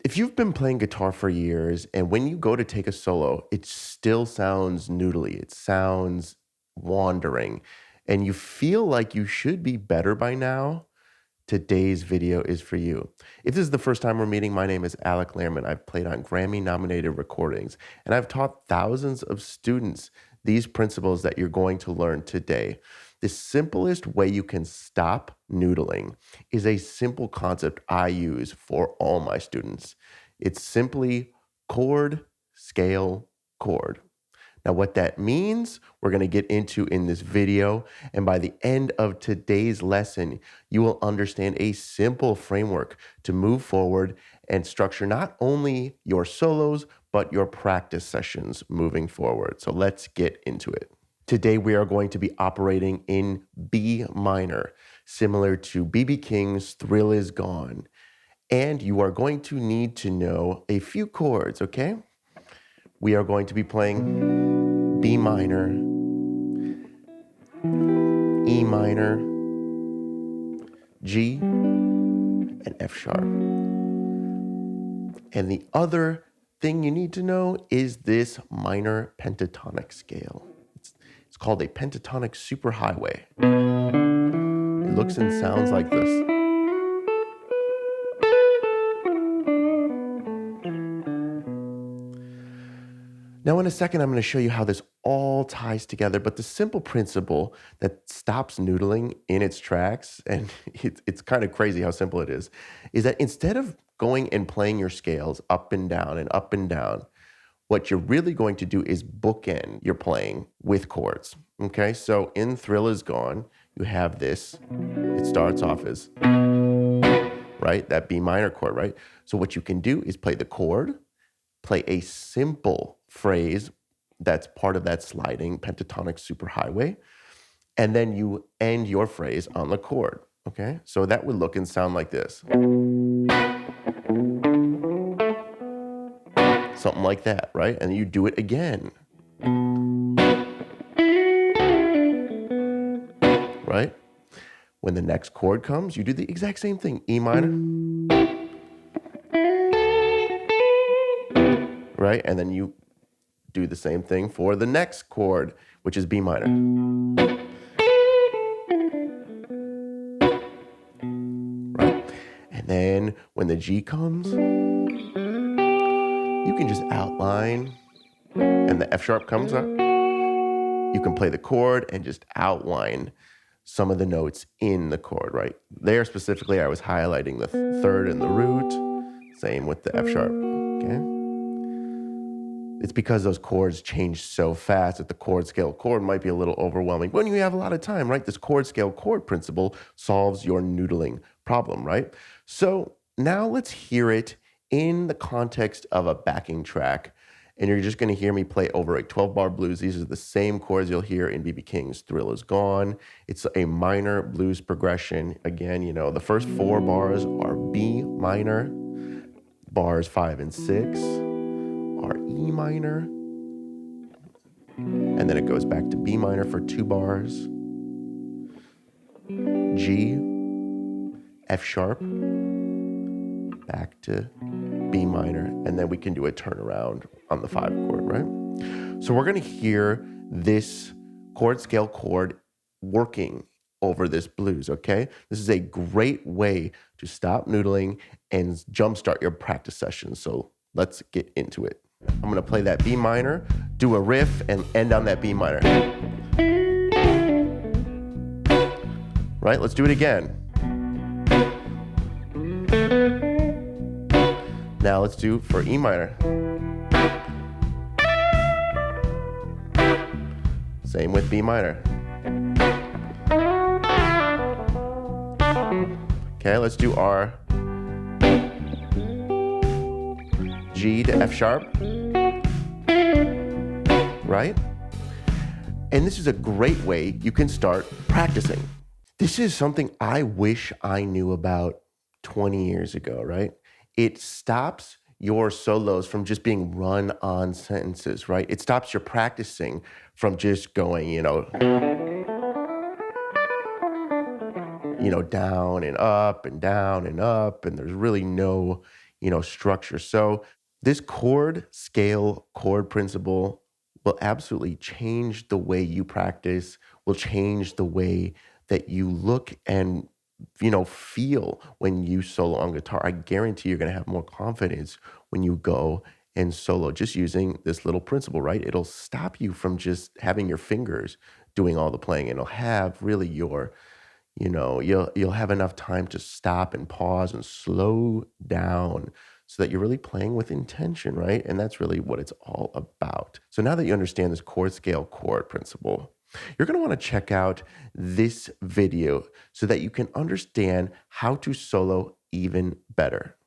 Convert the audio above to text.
If you've been playing guitar for years and when you go to take a solo, it still sounds noodly, it sounds wandering, and you feel like you should be better by now, today's video is for you. If this is the first time we're meeting, my name is Alec Lehrman. I've played on Grammy-nominated recordings, and I've taught thousands of students these principles that you're going to learn today. The simplest way you can stop noodling is a simple concept I use for all my students. It's simply chord, scale, chord. Now, what that means, we're going to get into in this video. And by the end of today's lesson, you will understand a simple framework to move forward and structure not only your solos, but your practice sessions moving forward. So let's get into it. Today, we are going to be operating in B minor, similar to B.B. King's Thrill Is Gone. And you are going to need to know a few chords, okay? We are going to be playing B minor, E minor, G, and F sharp. And the other thing you need to know is this minor pentatonic scale. It's called a pentatonic superhighway. It looks and sounds like this. Now, in a second, I'm going to show you how this all ties together, but the simple principle that stops noodling in its tracks, and it's kind of crazy how simple it is that instead of going and playing your scales up and down, what you're really going to do is bookend your playing with chords, okay? So in Thrill Is Gone, you have this. It starts off as, right, that B minor chord, right? So what you can do is play the chord, play a simple phrase that's part of that sliding pentatonic superhighway, and then you end your phrase on the chord, okay? So that would look and sound like this. Something like that, right? And you do it again. Right? When the next chord comes, you do the exact same thing. E minor. Right? And then you do the same thing for the next chord, which is B minor. Right? And then when the G comes, you can just outline, and the F sharp comes up. You can play the chord and just outline some of the notes in the chord, right? There specifically, I was highlighting the third and the root. Same with the F sharp, okay? It's because those chords change so fast that the chord, scale, chord might be a little overwhelming. When you have a lot of time, right? This chord, scale, chord principle solves your noodling problem, right? So now let's hear it in the context of a backing track. And you're just going to hear me play over a 12-bar blues. These are the same chords you'll hear in B.B. King's Thrill Is Gone. It's a minor blues progression. Again, you know, the first 4 bars are B minor. Bars 5 and 6 are E minor. And then it goes back to B minor for 2 bars. G, F sharp, back to B minor, and then we can do a turnaround on the 5 chord, right? So we're going to hear this chord, scale, chord working over this blues, okay? This is a great way to stop noodling and jumpstart your practice sessions. So let's get into it. I'm going to play that B minor, do a riff, and end on that B minor. Right? Let's do it again. Now let's do for E minor. Same with B minor. Okay, let's do our G to F sharp. Right? And this is a great way you can start practicing. This is something I wish I knew about 20 years ago, right? It stops your solos from just being run-on sentences, right? It stops your practicing from just going, down and up and down and up, and there's really no, structure. So this chord scale chord principle will absolutely change the way you practice, will change the way that you look and feel when you solo on guitar. I guarantee you're going to have more confidence when you go and solo just using this little principle, right? It'll stop you from just having your fingers doing all the playing. It'll have really you'll have enough time to stop and pause and slow down so that you're really playing with intention, right? And that's really what it's all about. So now that you understand this chord scale chord principle, you're going to want to check out this video so that you can understand how to solo even better.